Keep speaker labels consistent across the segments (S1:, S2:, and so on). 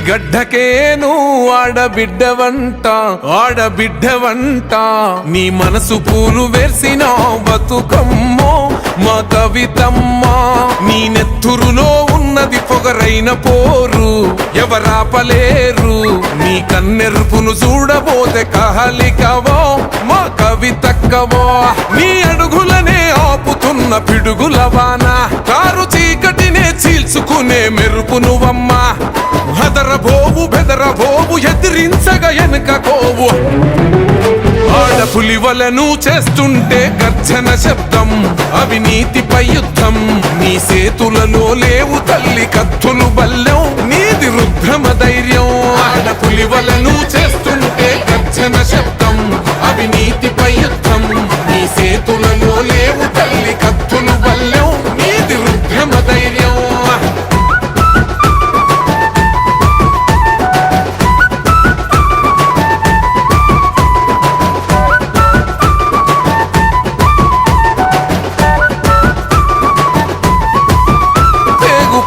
S1: గడ్డకేను ఆడబిడ్డవంట ఆడబిడ్డవంట నీ మనసు పూలు వేసిన బతుకమ్మో మా కవితమ్మ నీ నెత్తురులో ఉన్నది పొగరైన పోరు ఎవరాపలేరు నీ కన్నెరుపును చూడబోతే కహలికవో మా కవితక్కవో నీ అడుగులనే ఆపుతున్న పిడుగులవాన కారు చీకటినే చీల్చుకునే మెరుపు నువ్వమ్మా హదరబోవు బెదరబోవు ఎదిరించగా ఎనకపోవు ఆడపులివలను చేస్తుంటే గర్జన శబ్దం అవినీతిపై యుద్ధం నీ సేతులలో లేవు తల్లి కత్తులు బల్లెం నీది రుద్రమ ధైర్యం ఆడపులివలను చేస్తుంటే గర్జన శబ్దం అవినీతిపై యుద్ధం నీ సేతులలో లేవు తల్లి కత్తులు బల్లెం నీది రుద్రమ ధైర్యం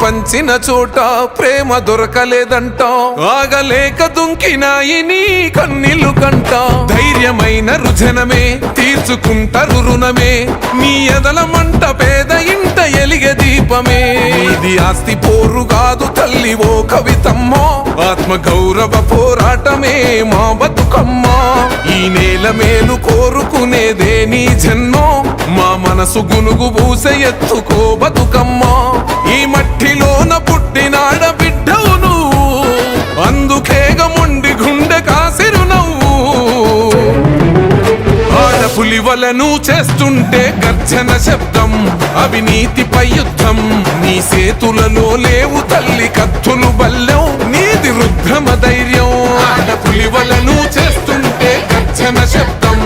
S1: పంచిన చోట ప్రేమ దొరకలేదంట ఆగలేక దుంకినాయి నీ కన్నీళ్లు కంట ధైర్యమైన రుజనమే తీర్చుకుంటారు రుణమే నీ ఎదల మంట పేద ఇంట ఎలిగే దీపమే ఇది ఆస్తి పోరు కాదు తల్లి ఓ కవితమ్మో ఆత్మ గౌరవ పోరాటమే మా బతుకమ్మ ఈ నేల మేలు కోరుకునేదే నీ జన్మో మా మనసు గునుగు పూసే ఎత్తుకో బతుకమ్మ ఈ మట్టిలోన పుట్టినాడ బిడ్డవు నువ్వు అందుకేగ మొండి గుండె కాసిరు నవ్వు ఆడపులివలను చేస్తుంటే గర్జన శబ్దం అవినీతిపై యుద్ధం నీ సేతులలో లేవు తల్లి కత్తులు బల్లెం నీది రుద్రమ ధైర్యం ఆడపులివలను చేస్తుంటే గర్జన శబ్దం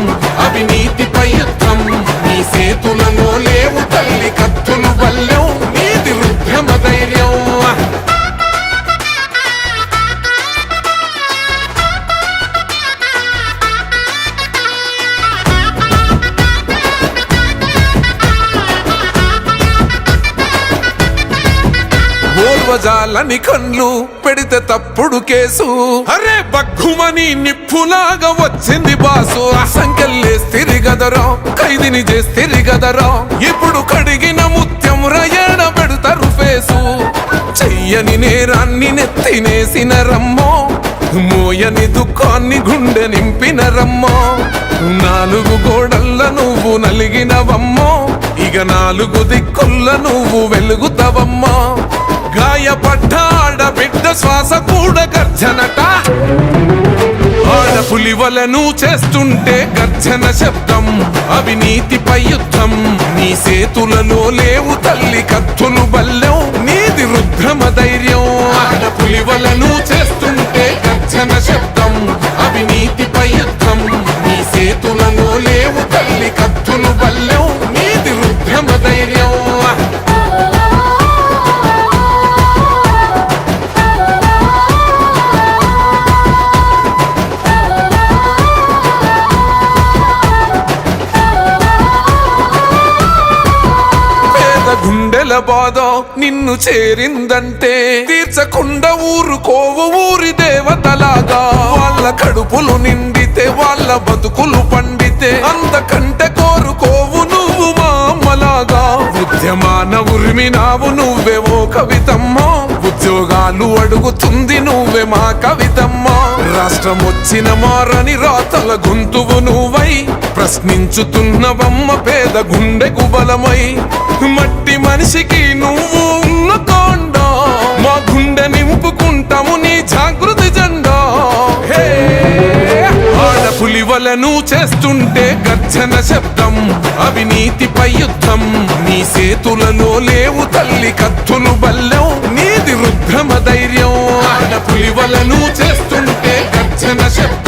S1: అవినీతిపై యుద్ధం నీ సేతులలో లేవు తల్లి కత్తులు బల్లెం నీది రుద్రమ ధైర్యం ఓర్వజాలని కన్లు పెడితే తప్పుడు కేసు అరే బగ్గుమని నిప్పులాగా వచ్చింది బాసు సంకెళ్ళేస్తిరి గదరా ఖైదీని చేస్తిరి గదరా ఇప్పుడు కడిగిన ముత్యం రయణ పెడతారు ఫేసు చెయ్యని నేరాన్ని నెత్తినేసిన రమ్మో మోయని దుఃఖాన్ని గుండె నింపిన రమ్మో నాలుగు గోడల్ల నువ్వు నలిగినవమ్మో ఇక నాలుగు దిక్కుల్ల నువ్వు వెలుగుతావమ్మా గాయపడ్డ ఆడబిడ్డ శ్వాస కూడా గర్జనట ఆడపులివలను చేస్తుంటే గర్జన శబ్దం అవినీతిపై యుద్ధం నీ సేతులలో లేవు తల్లి కత్తులు బల్లెం నీది రుద్రమ ధైర్యం ఆడపులివలను చేస్తుంటే గర్జన శబ్దం అవినీతిపై యుద్ధం నీ సేతులలో లేవు తల్లి కత్తులు బల్లెం నీది రుద్రమ ధైర్యం గుండెల బాధ నిన్ను చేరిందంటే తీర్చకుండా ఊరుకోవు ఊరి దేవతలాగా వాళ్ళ కడుపులు నిండితే వాళ్ళ బతుకులు పండితే అంతకంటే కోరుకోవు నువ్వు మా అమ్మలాగా ఉద్యమాన ఉరిమినావు నువ్వే ఓ కవితమ్మ ఉద్యోగాలు అడుగుతుంది నువ్వే మా కవితమ్మ రాష్ట్రం వచ్చిన మారని రాతల గొంతువు నువ్వై ప్రశ్నించుతున్నవమ్మ పేద గుండెకు బలమై మట్టి మనిషికి నువ్వు ఉన్న కొండ మా గుండె నింపుకుంటాము నీ జాగృతి జెండా ఆడపులివలను చేస్తుంటే గర్జన శబ్దం అవినీతిపై యుద్ధం నీ సేతులలో లేవు తల్లి కత్తులు బల్లెం నీది రుద్రమ ధైర్యం ఆడపులివలను చేస్తుంటే గర్జన శబ్దం